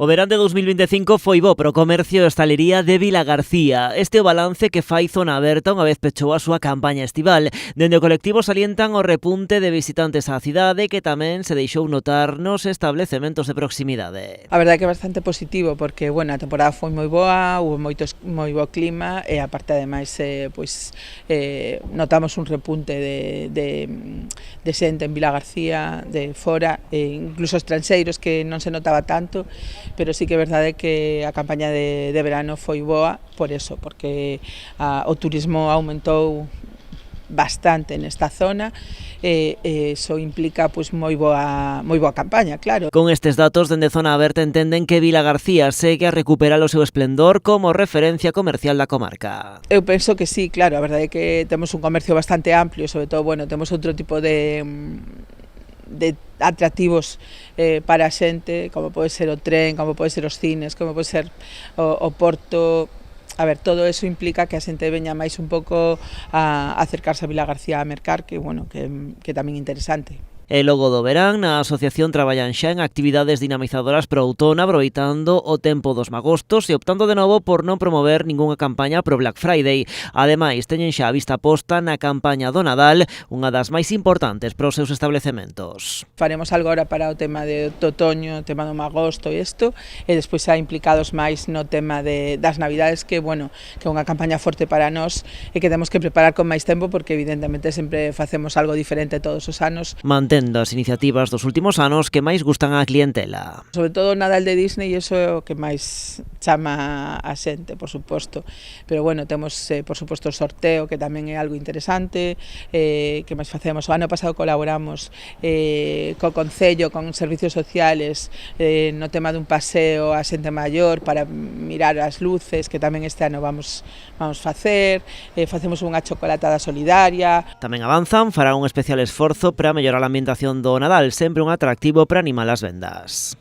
O verán de 2025 foi bo para o comercio e hostalería de Vilagarcía. Este é o balance que fai Zona Aberta unha vez pechou a súa campaña estival. Dende o colectivo salientan o repunte de visitantes á cidade que tamén se deixou notar nos establecementos de proximidade. A verdade é que é bastante positivo porque, bueno, a temporada foi moi boa, hubo moi bo clima e aparte ademais notamos un repunte de xente en Vilagarcía, de fora, e incluso estranxeiros que non se notaba tanto, pero sí que é verdade que a campaña de verano foi boa por eso, porque o turismo aumentou bastante nesta zona e iso implica pois moi boa campaña, claro. Con estes datos, dende Zona Aberta entenden que Vilagarcía segue a recuperar o seu esplendor como referencia comercial da comarca. Eu penso que sí, claro, a verdade é que temos un comercio bastante amplio, sobre todo, bueno, temos outro tipo de atractivos para a xente, como pode ser o tren, como pode ser os cines, como pode ser o porto. A ver, todo eso implica que a xente veña máis un pouco a acercarse a Vilagarcía a mercar, que, bueno, que tamén é interesante. E logo do verán, na asociación traballan xa en actividades dinamizadoras para outono, aproveitando o tempo dos magostos e optando de novo por non promover ningunha campaña pro Black Friday. Ademais, teñen xa a vista posta na campaña do Nadal, unha das máis importantes para os seus establecementos. Faremos algo agora para o tema do otoño, o tema do magosto e isto, e despois xa implicados máis no tema das Navidades, que, bueno, que é unha campaña forte para nós e que temos que preparar con máis tempo porque evidentemente sempre facemos algo diferente todos os anos. Mantendo as iniciativas dos últimos anos que máis gustan á clientela. Sobre todo o Nadal de Disney, iso é o que máis chama a xente, por suposto. Pero bueno, temos, por suposto, o sorteo, que tamén é algo interesante, que máis facemos. O ano pasado colaboramos co Concello, con servicios sociales, no tema dun paseo a xente maior para mirar as luces, que tamén este ano vamos facer. Facemos unha chocolatada solidaria. Tamén avanzan, farán un especial esforzo para mellorar a ambientación do Nadal, sempre un atractivo para animar as vendas.